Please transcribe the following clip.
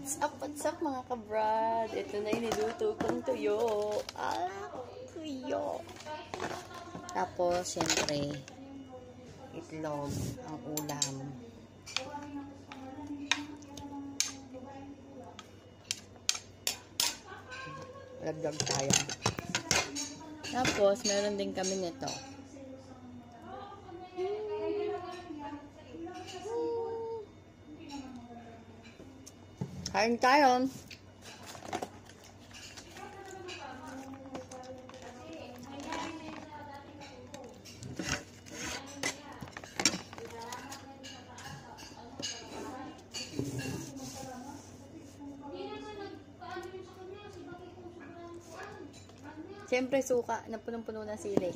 What's up mga kabrad? Ito na yung niluto kong tuyo. Tuyo. Tapos, syempre, itlog ang ulam. Lagdag tayo. Tapos, meron din kami nito. Kain tayo. Siyempre suka na punong-puno ng sili.